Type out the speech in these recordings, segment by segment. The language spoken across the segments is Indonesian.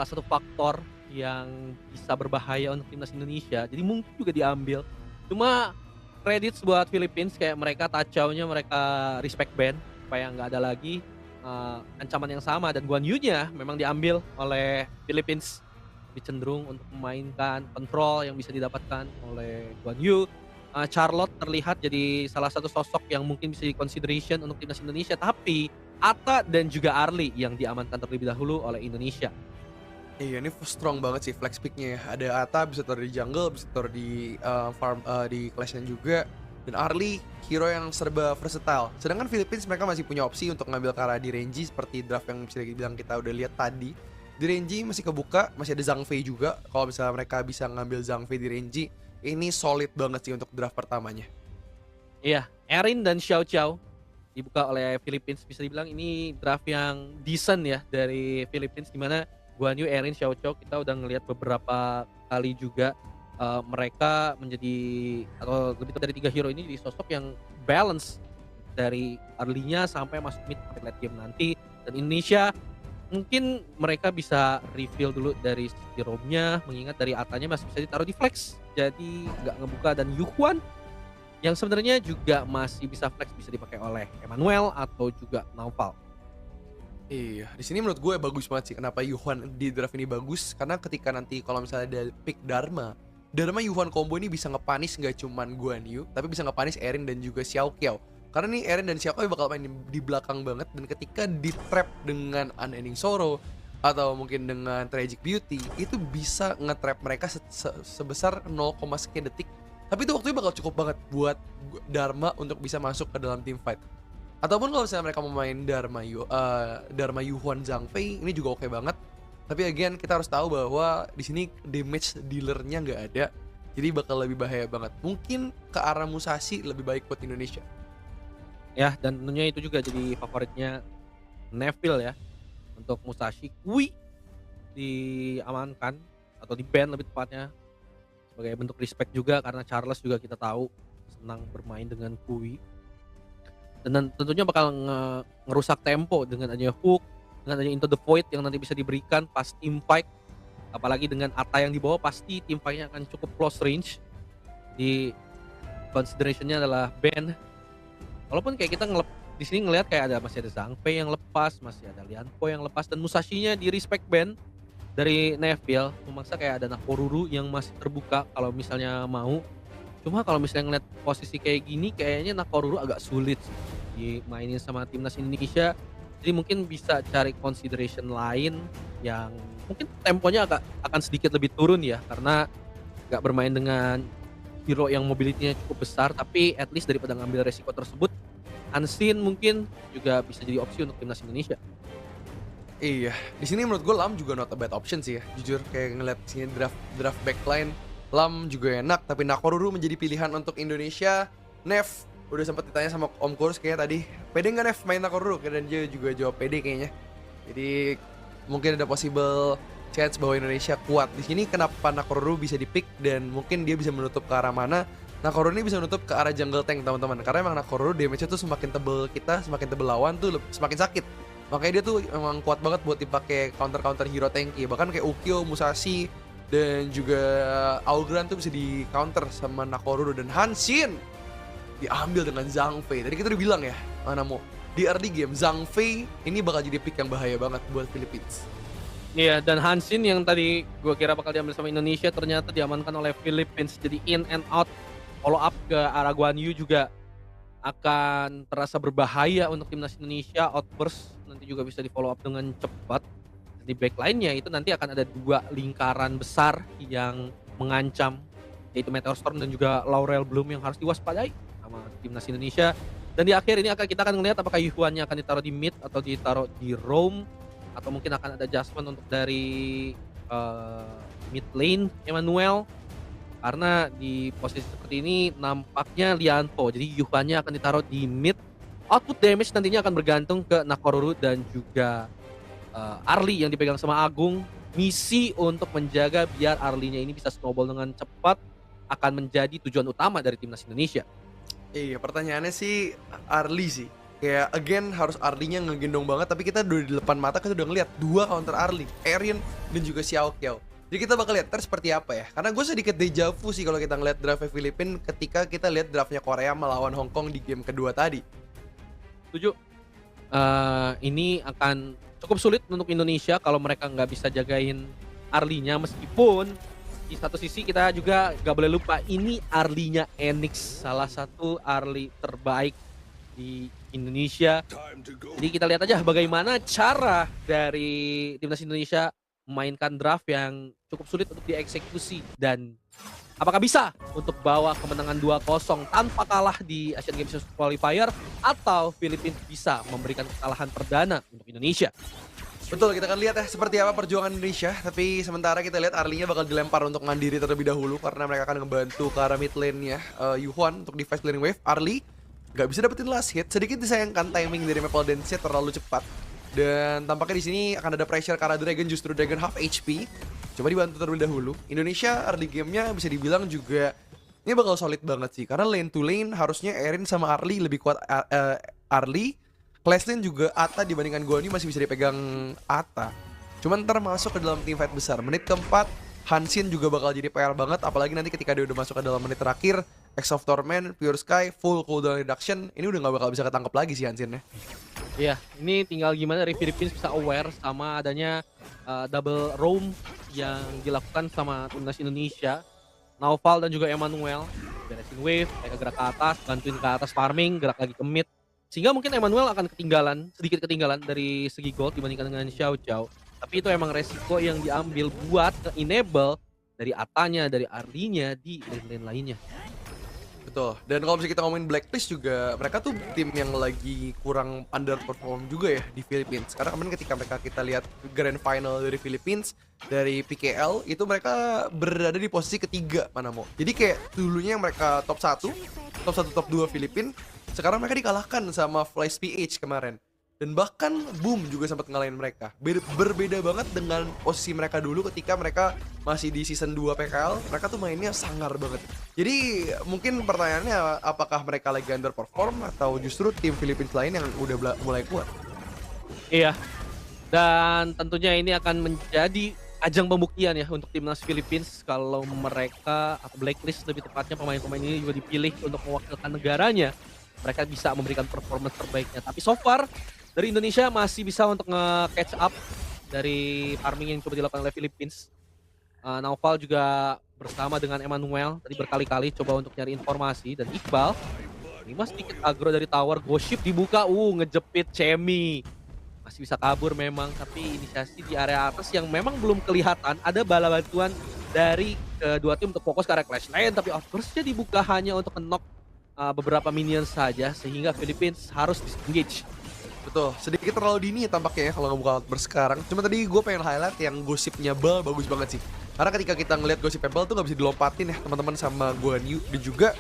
salah satu faktor yang bisa berbahaya untuk timnas Indonesia, jadi mungkin juga diambil. Cuma credits buat Philippines kayak mereka Tacau-nya mereka respect ban supaya nggak ada lagi, ancaman yang sama dan Guan Yu-nya memang diambil oleh Philippines. Lebih cenderung untuk memainkan kontrol yang bisa didapatkan oleh Guan Yu. Charlotte terlihat jadi salah satu sosok yang mungkin bisa di-consideration untuk timnas Indonesia, tapi Atta dan juga Arli yang diamankan terlebih dahulu oleh Indonesia. Iya, ini strong banget sih flex pick-nya ya. Ada Atta bisa taruh di jungle, bisa taruh di, di Clash-nya juga, dan Arlie hero yang serba versatile. Sedangkan Philippines mereka masih punya opsi untuk ngambil ke arah di Renji seperti draft yang bisa dibilang kita udah lihat tadi. Di Renji masih kebuka, masih ada Zhang Fei juga. Kalau misalnya mereka bisa ngambil Zhang Fei di Renji, ini solid banget sih untuk draft pertamanya. Iya, Erin dan Xiao Xiao dibuka oleh Philippines, bisa dibilang ini draft yang decent ya dari Philippines, di mana Guan Yu, Erin, Xiao Xiao kita udah ngelihat beberapa kali juga, mereka menjadi atau lebih dari 3 hero ini jadi sosok yang balance dari early-nya sampai masuk mid sampai late game nanti. Dan Indonesia mungkin mereka bisa reveal dulu dari sisi roamnya, mengingat dari Atanya masih bisa ditaruh di flex, jadi nggak ngebuka. Dan Yuhuan yang sebenarnya juga masih bisa flex, bisa dipakai oleh Emmanuel atau juga Naufal. Iya, di sini menurut gue bagus banget sih kenapa Yuhan di draft ini bagus, karena ketika nanti kalau misalnya ada pick Dharma Yuhan combo ini bisa ngepanis nggak cuman Guan Yu, tapi bisa ngepanis Erin dan juga Xiao Qiao. Karena nih Erin dan Xiao Qiao bakal main di belakang banget, dan ketika di trap dengan Unending Sorrow atau mungkin dengan Tragic Beauty, itu bisa nge-trap mereka sebesar 0, sekian detik. Tapi itu waktunya bakal cukup banget buat Dharma untuk bisa masuk ke dalam team fight. Ataupun kalau misalnya mereka mau main Dharma Yuhuan Zhang Fei, ini juga oke banget. Tapi again kita harus tahu bahwa di sini damage dealer-nya nggak ada. Jadi bakal lebih bahaya banget. Mungkin ke arah Musashi lebih baik buat Indonesia. Ya, dan tentunya itu juga jadi favoritnya Neville ya, untuk Musashi. Kui diamankan atau di-ban lebih tepatnya, sebagai bentuk respect juga karena Charles juga kita tahu senang bermain dengan Kui. Dan tentunya bakal ngerusak tempo dengan adanya hook, dengan adanya Into the Void yang nanti bisa diberikan pas team fight. Apalagi dengan Atta yang dibawa, pasti team fight-nya akan cukup close range. Di consideration-nya adalah ban. Walaupun kayak kita di sini ngelihat kayak masih ada Zhang Fei yang lepas, masih ada Lian Po yang lepas, dan Musashinya di respect ban dari Neville. Memaksa kayak ada Nakoruru yang masih terbuka kalau misalnya mau. Cuma kalau misalnya ngeliat posisi kayak gini, kayaknya Nakoruru agak sulit sih dimainin sama timnas Indonesia. Jadi mungkin bisa cari consideration lain yang mungkin temponya akan sedikit lebih turun ya, karena nggak bermain dengan hero yang mobility-nya cukup besar. Tapi at least daripada ngambil resiko tersebut, Unseen mungkin juga bisa jadi opsi untuk timnas Indonesia. Iya, di sini menurut gue Lam juga not a bad option sih ya. Jujur kayak ngeliat sini draft backline, Lam juga enak, tapi Nakoruru menjadi pilihan untuk Indonesia. Nev udah sempat ditanya sama Om Kurs kayak tadi, pede nggak Nev main Nakoruru? Dan dia juga jawab pede kayaknya. Jadi mungkin ada possible chance bahwa Indonesia kuat. Di sini kenapa Nakoruru bisa dipick dan mungkin dia bisa menutup ke arah mana? Nakoruru ini bisa menutup ke arah jungle tank teman-teman. Karena emang Nakoruru damage-nya tuh semakin tebel kita, semakin tebel lawan tuh semakin sakit. Makanya dia tuh emang kuat banget buat dipakai counter hero tanky. Bahkan kayak Ukyo, Musashi, dan juga Augran tuh bisa di counter sama Nakoruru. Dan Hanshin diambil dengan Zhang Fei. Tadi kita udah bilang ya, mana mau di early game Zhang Fei ini bakal jadi pick yang bahaya banget buat Philippines. Iya, dan Hanshin yang tadi gue kira bakal diambil sama Indonesia ternyata diamankan oleh Philippines. Jadi in and out, follow up ke arah Guan Yu juga akan terasa berbahaya untuk timnas Indonesia. Outburst nanti juga bisa di follow up dengan cepat. Di backline-nya itu nanti akan ada 2 lingkaran besar yang mengancam, yaitu Meteor Storm dan juga Laurel Bloom yang harus diwaspadai sama timnas Indonesia. Dan di akhir ini kita akan melihat apakah Yuhuan-nya akan ditaruh di mid atau ditaruh di roam, atau mungkin akan ada adjustment untuk dari mid lane Emmanuel. Karena di posisi seperti ini nampaknya Lian Po, jadi Yuhuan-nya akan ditaruh di mid. Output damage nantinya akan bergantung ke Nakoruru dan juga Arli yang dipegang sama Agung. Misi untuk menjaga biar Arlinya ini bisa snowball dengan cepat akan menjadi tujuan utama dari timnas Indonesia. Iya, pertanyaannya sih Arli sih. Kayak again harus Arlie-nya ngegendong banget, tapi kita udah di depan mata kita udah ngeliat 2 counter Arlie, Erin dan juga Xiao Qiao. Jadi kita bakal lihat ntar seperti apa ya. Karena gue sedikit deja vu sih kalau kita ngeliat draftnya Filipina ketika kita lihat draftnya Korea melawan Hong Kong di game kedua tadi. Setuju. Ini akan cukup sulit untuk Indonesia kalau mereka nggak bisa jagain Arlie-nya, meskipun di satu sisi kita juga nggak boleh lupa ini Arlie-nya Enix, salah satu Arlie terbaik di Indonesia. Jadi kita lihat aja bagaimana cara dari timnas Indonesia memainkan draft yang cukup sulit untuk dieksekusi, dan apakah bisa untuk bawa kemenangan 2-0 tanpa kalah di Asian Games Qualifier, atau Filipina bisa memberikan kekalahan perdana untuk Indonesia. Betul, kita akan lihat ya seperti apa perjuangan Indonesia. Tapi sementara kita lihat Arlie-nya bakal dilempar untuk mandiri terlebih dahulu karena mereka akan ngebantu ke arah mid lane-nya Yuhuan untuk device clearing wave. Arlie nggak bisa dapetin last hit, sedikit disayangkan timing dari Maple Dance-nya terlalu cepat. Dan tampaknya di sini akan ada pressure karena Dragon, justru Dragon half HP. Coba dibantu terlebih dahulu. Indonesia early game-nya bisa dibilang juga ini bakal solid banget sih, karena lane to lane harusnya Erin sama Arlie lebih kuat. Arlie, Claslin juga Ata dibandingkan Guanyu masih bisa dipegang Ata. Cuman ntar masuk ke dalam team fight besar. Menit keempat, Hansin juga bakal jadi PR banget, apalagi nanti ketika dia udah masuk ke dalam menit terakhir. X of Torment, Pure Sky, full cooldown reduction, ini udah gak bakal bisa ketangkep lagi sih Hansinnya. Iya, ini tinggal gimana dari Philippines bisa aware sama adanya double roam yang dilakukan sama timnas Indonesia. Naufal dan juga Emmanuel beresin wave, mereka gerak ke atas, bantuin ke atas farming, gerak lagi ke mid. Sehingga mungkin Emmanuel akan sedikit ketinggalan dari segi gold dibandingkan dengan Xiao Qiao. Tapi itu emang resiko yang diambil buat ke-enable dari Atanya, dari Arlie-nya di lane-lane lainnya. Betul. Dan kalau misalnya kita ngomongin Blacklist juga, mereka tuh tim yang lagi kurang underperform juga ya di Philippines. Karena kemarin ketika kita lihat grand final dari Philippines, dari PKL, itu mereka berada di posisi ketiga mana mau. Jadi kayak dulunya mereka top 1, top 2 Filipina, sekarang mereka dikalahkan sama Flash PH kemarin. Dan bahkan Boom juga sempat ngalahin mereka. Berbeda banget dengan posisi mereka dulu ketika mereka masih di season 2 PKL. Mereka tuh mainnya sangar banget. Jadi mungkin pertanyaannya apakah mereka lagi underperform atau justru tim Philippines lain yang udah mulai kuat? Iya. Dan tentunya ini akan menjadi ajang pembuktian ya untuk timnas Philippines kalau mereka, atau Blacklist lebih tepatnya, pemain-pemain ini juga dipilih untuk mewakilkan negaranya. Mereka bisa memberikan performance terbaiknya. Tapi so far dari Indonesia masih bisa untuk nge-catch up dari farming yang coba dilakukan oleh Philippines. Naufal juga bersama dengan Emmanuel tadi berkali-kali coba untuk nyari informasi, dan Iqbal ini mas sedikit agro dari tower. Ghost ship dibuka, ngejepit Chemi. Masih bisa kabur memang, tapi inisiasi di area atas yang memang belum kelihatan. Ada bala bantuan dari kedua tim untuk fokus ke area clash lane, tapi outburst-nya dibuka hanya untuk knock beberapa minion saja, sehingga Philippines harus disengage. Betul, sedikit terlalu dini tampaknya ya kalau ngebuka outburst sekarang. Cuma tadi gue pengen highlight yang gosipnya Bal bagus banget sih. Karena ketika kita ngeliat gosipnya Bal tuh gak bisa dilompatin ya teman-teman sama Guanyu. Dan juga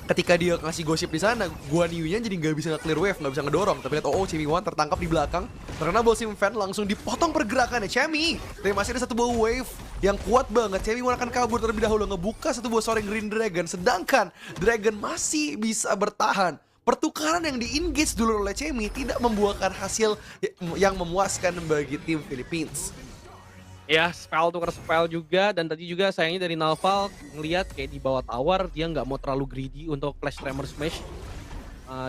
ketika dia ngasih gosip di sana, Guanyu-nya jadi nggak bisa nge-clear wave, nggak bisa ngedorong. Tapi lihat Chemi1 tertangkap di belakang. Karena Bosim fan langsung dipotong pergerakannya Chemi. Tapi masih ada satu buah wave yang kuat banget. Chemi1 akan kabur terlebih dahulu, ngebuka satu buah Soaring Green Dragon. Sedangkan Dragon masih bisa bertahan. Pertukaran yang di-engage dulu oleh Chemi tidak membuahkan hasil yang memuaskan bagi tim Philippines. Ya, spell tukar spell juga, dan tadi juga sayangnya dari Naufal ngelihat kayak di bawah tower dia nggak mau terlalu greedy untuk flash tremor smash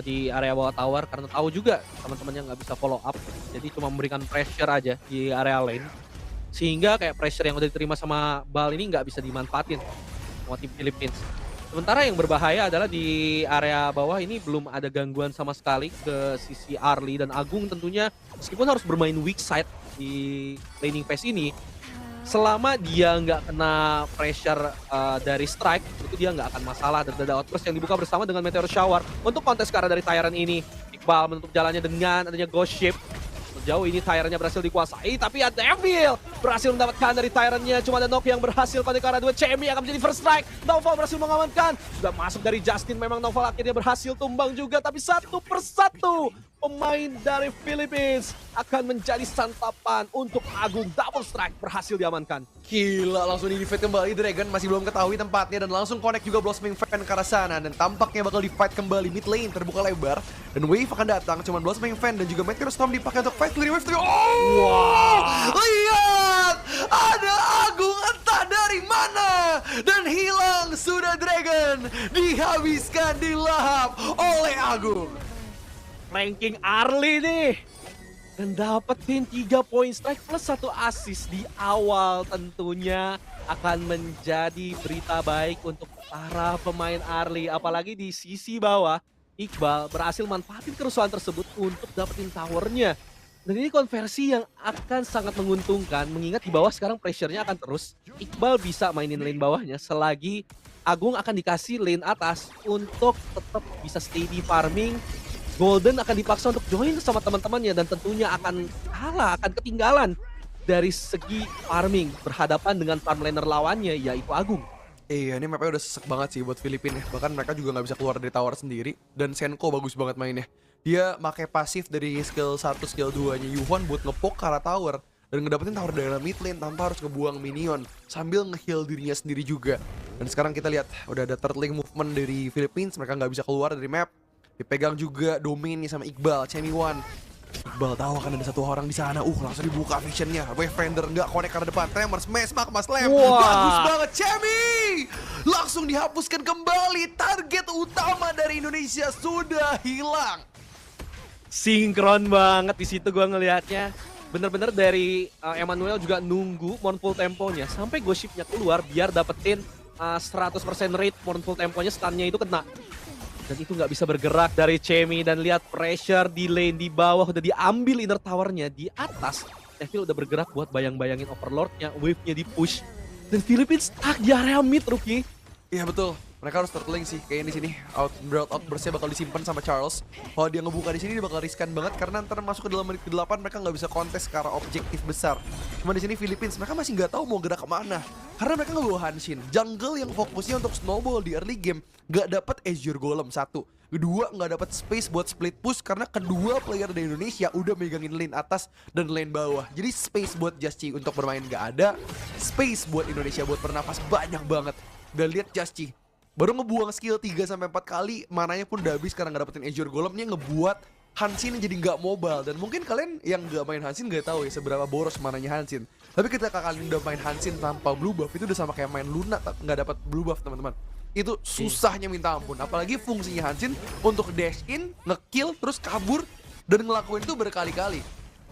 di area bawah tower, karena tahu juga teman-temannya nggak bisa follow up, jadi cuma memberikan pressure aja di area lane, sehingga kayak pressure yang udah diterima sama Bal ini nggak bisa dimanfaatin sama tim Philippines. Sementara yang berbahaya adalah di area bawah ini belum ada gangguan sama sekali ke sisi Arlie dan Agung. Tentunya meskipun harus bermain weak side di laning phase ini, selama dia nggak kena pressure dari strike, itu dia nggak akan masalah. Dan ada outburst yang dibuka bersama dengan Meteor Shower untuk kontes ke arah dari Tyrant ini. Iqbal menutup jalannya dengan adanya Ghost Ship. Sejauh ini Tyrant-nya berhasil dikuasai, tapi ada Devil berhasil mendapatkan dari Tyrant-nya. Cuma ada Novi yang berhasil pada ke arah 2. Chemi akan menjadi first strike. Naufal berhasil mengamankan. Sudah masuk dari Justin, memang Naufal akhirnya berhasil tumbang juga, tapi satu persatu pemain dari Philippines akan menjadi santapan untuk Agung. Double strike berhasil diamankan. Gila, langsung di-fight kembali Dragon, masih belum ketahui tempatnya dan langsung connect juga Blossoming Fan ke arah sana dan tampaknya bakal di-fight kembali mid lane terbuka lebar dan wave akan datang, cuman Blossoming Fan dan juga Meteor Storm dipakai untuk fight clear wave. Oh! Wow. Lihat! Ada Agung entah dari mana dan hilang sudah Dragon, dihabiskan, dilahap oleh Agung. Ranking early nih. Dan dapetin 3 poin strike plus 1 assist di awal tentunya akan menjadi berita baik untuk para pemain early. Apalagi di sisi bawah, Iqbal berhasil manfaatin kerusuhan tersebut untuk dapetin towernya. Dan ini konversi yang akan sangat menguntungkan mengingat di bawah sekarang pressure-nya akan terus. Iqbal bisa mainin lane bawahnya selagi Agung akan dikasih lane atas untuk tetap bisa steady farming. Golden akan dipaksa untuk join sama teman-temannya dan tentunya akan kalah, akan ketinggalan dari segi farming berhadapan dengan farm laner lawannya yaitu Agung. Iya, ini mapnya udah sesek banget sih buat Filipina ya. Bahkan mereka juga nggak bisa keluar dari tower sendiri. Dan Senko bagus banget mainnya. Dia pakai pasif dari skill 1, skill 2-nya Yuhwan buat ngepoke ke arah tower. Dan ngedapetin tower dari mid lane tanpa harus ngebuang minion. Sambil nge-heal dirinya sendiri juga. Dan sekarang kita lihat, udah ada turtling movement dari Philippines. Mereka nggak bisa keluar dari map. Dipegang juga domain nih sama Iqbal, Chemi1. Iqbal tahu akan ada satu orang di sana. Langsung dibuka visionnya. Wayfinder nggak connect ke arah depan. Tremor smash back mas slam. Bagus banget Chemi. Langsung dihapuskan kembali. Target utama dari Indonesia sudah hilang. Sinkron banget di situ gua ngelihatnya. Bener-bener dari Emmanuel juga nunggu mournful temponya sampai gosipnya keluar biar dapetin 100% rate mournful temponya, stunnya itu kena. Dan itu nggak bisa bergerak dari Chemi dan lihat pressure di lane di bawah udah diambil inner towernya di atas. Neville udah bergerak buat bayang-bayangin overlordnya, wave-nya di push. Dan Philippines stuck di area mid, Rookie. Iya betul. Mereka harus turtling sih kayaknya di sini. Outburst-nya bakal disimpan sama Charles. Kalau dia ngebuka di sini dia bakal riskan banget karena ntar masuk ke dalam menit ke-8 mereka nggak bisa kontes ke arah objektif besar. Cuma di sini Philippines mereka masih nggak tahu mau gerak kemana. Karena mereka ngebawa Hanshin, jungle yang fokusnya untuk snowball di early game, nggak dapat Azure Golem satu. Kedua, nggak dapat space buat split push karena kedua player dari Indonesia udah megangin lane atas dan lane bawah. Jadi space buat Just Chi untuk bermain nggak ada, space buat Indonesia buat bernafas banyak banget. Dan lihat Just Chi baru ngebuang skill 3-4 kali, mananya pun udah habis karena nggak dapetin Azure Golemnya, ngebuat Hanshin jadi nggak mobile. Dan mungkin kalian yang nggak main Hanshin nggak tahu ya seberapa boros mananya Hanshin. Tapi ketika kalian udah main Hanshin tanpa blue buff, itu udah sama kayak main Luna nggak dapat blue buff teman-teman. Itu susahnya minta ampun. Apalagi fungsinya Hanshin untuk dash in, nge-kill, terus kabur, dan ngelakuin itu berkali-kali.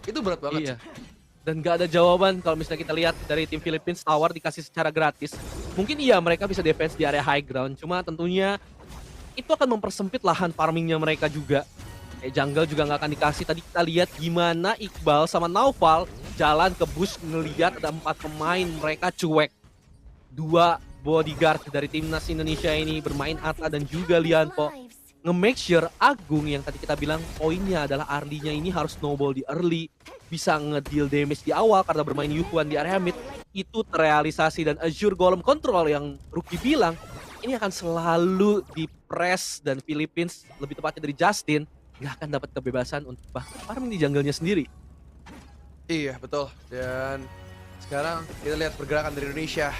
Itu berat banget Iya. sih. Dan gak ada jawaban kalau misalnya kita lihat dari tim Philippines, tower dikasih secara gratis. Mungkin iya mereka bisa defense di area high ground, cuma tentunya itu akan mempersempit lahan farmingnya mereka juga. Kayak jungle juga nggak akan dikasih. Tadi kita lihat gimana Iqbal sama Naufal jalan ke bush ngeliat ada 4 pemain, mereka cuek. 2 bodyguard dari timnas Indonesia ini bermain Atta dan juga Lianpo nge-make sure Agung yang tadi kita bilang poinnya adalah early-nya ini harus snowball di early, bisa nge-deal damage di awal karena bermain Yuhuan di area mid, itu terrealisasi. Dan Azure Golem Control yang Rookie bilang ini akan selalu di-press, dan Philippines lebih tepatnya dari Justin nggak akan dapat kebebasan untuk bahkan farming di jungle-nya sendiri. Iya betul. Dan sekarang kita lihat pergerakan dari Indonesia.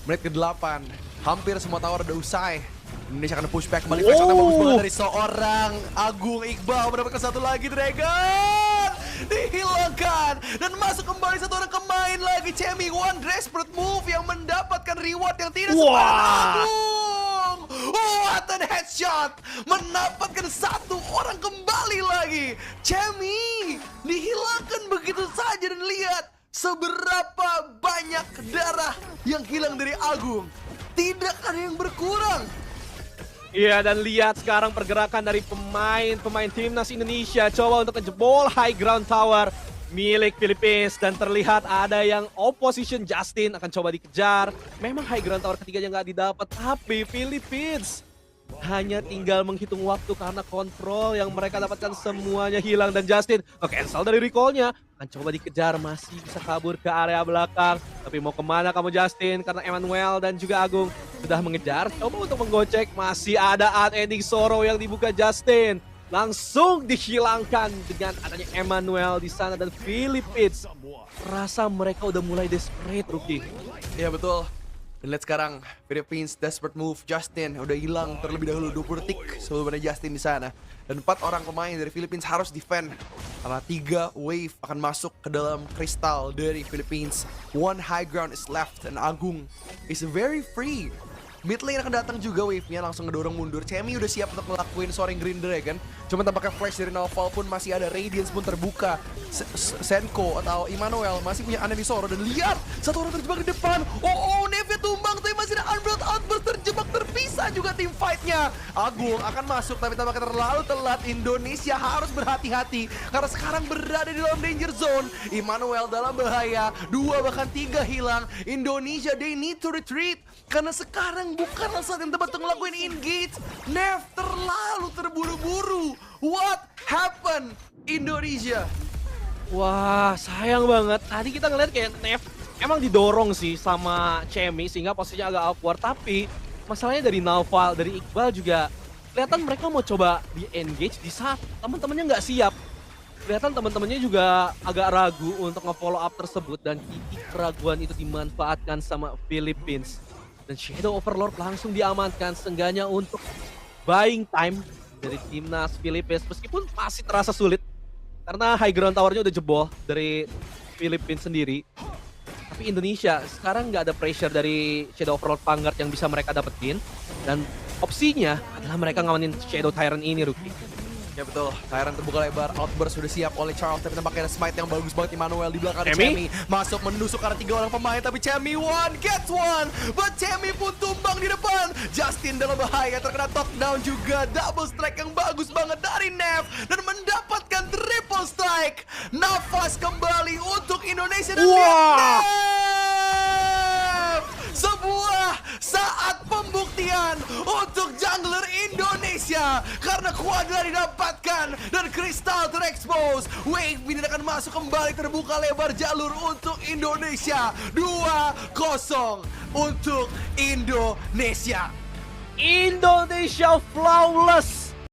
Menit ke-8, hampir semua tower udah usai. Indonesia akan push back kembali. Flashshot yang bagus banget dari seorang Agung. Iqbal mendapatkan satu lagi, Dragon dihilangkan dan masuk kembali satu orang pemain lagi. Chemi1 desperate move yang mendapatkan reward yang tidak sembarangan. Agung, what an headshot, mendapatkan satu orang kembali lagi. Chemi dihilangkan begitu saja dan lihat seberapa banyak darah yang hilang dari Agung. Tidak ada yang berkurang. Iya, dan lihat sekarang pergerakan dari pemain timnas Indonesia coba untuk ngejebol high ground tower milik Philippines, dan terlihat ada yang opposition. Justin akan coba dikejar. Memang high ground tower ketiganya nggak didapat, tapi Philippines hanya tinggal menghitung waktu karena kontrol yang mereka dapatkan semuanya hilang. Dan Justin cancel dari recall-nya, akan coba dikejar, masih bisa kabur ke area belakang. Tapi mau kemana kamu Justin? Karena Emmanuel dan juga Agung sudah mengejar, coba untuk menggocek. Masih ada unending sorrow yang dibuka Justin. langsung dihilangkan dengan adanya Emmanuel di sana dan Philippines. Rasa mereka udah mulai desperate, Rookie. Iya betul. Dan lihat sekarang Philippines desperate move. Justin udah hilang terlebih dahulu 20 detik sebelum ada Justin di sana. Dan 4 orang pemain dari Philippines harus defend karena 3 wave akan masuk ke dalam kristal dari Philippines. One high ground is left and Agung is very free. Mid lane akan datang juga wave-nya, langsung ngedorong mundur. Chemi udah siap untuk ngelakuin Soaring Green Dragon. Cuma tampaknya flash dari Naufal pun masih ada, Radiance pun terbuka. Senko atau Immanuel masih punya Anemi Soro. Dan lihat, satu orang terjebak di depan. Oh, Neve tumbang, tapi masih ada Unblood Outburst terjebak, terpisah juga tim fight-nya. Agung akan masuk, tapi tampaknya terlalu telat. Indonesia harus berhati-hati, karena sekarang berada di dalam danger zone. Immanuel dalam bahaya, 2 bahkan 3 hilang. Indonesia, they need to retreat. Karena sekarang bukanlah saat yang tepat untuk ngelakuin engage. Nev terlalu terburu-buru. What happened, Indonesia? Wah, sayang banget. Tadi kita ngeliat kayak Nev emang didorong sih sama Chemi sehingga posisinya agak awkward. Tapi masalahnya dari Naufal, dari Iqbal juga kelihatan mereka mau coba di-engage di saat teman-temannya nggak siap. Kelihatan teman-temannya juga agak ragu untuk nge-follow up tersebut dan titik keraguan itu dimanfaatkan sama Philippines. Dan Shadow Overlord langsung diamankan seenggaknya untuk buying time dari timnas Philippines. Meskipun masih terasa sulit karena high ground towernya udah jebol dari Philippines sendiri. Tapi Indonesia sekarang nggak ada pressure dari Shadow Overlord Vanguard yang bisa mereka dapetin. Dan opsinya adalah mereka ngamanin Shadow Tyrant ini, Rookie. Ya betul, Tyrant terbuka lebar, Outburst sudah siap oleh Charles, tapi nampaknya ada smite yang bagus banget Immanuel di belakang Chemi. masuk menusuk karena 3 orang pemain, tapi Chemi gets one, but Chemi pun tumbang di depan. Justin dalam bahaya, terkena top down juga, double strike yang bagus banget dari Nev dan mendapatkan triple strike. Nafas kembali untuk Indonesia dan lihat Nev! Sebuah saat pembuktian untuk jungler Indonesia karena kuadra didapatkan dan kristal terekspos. Wave ini akan masuk kembali, terbuka lebar jalur untuk Indonesia. 2-0 untuk Indonesia. Indonesia flawless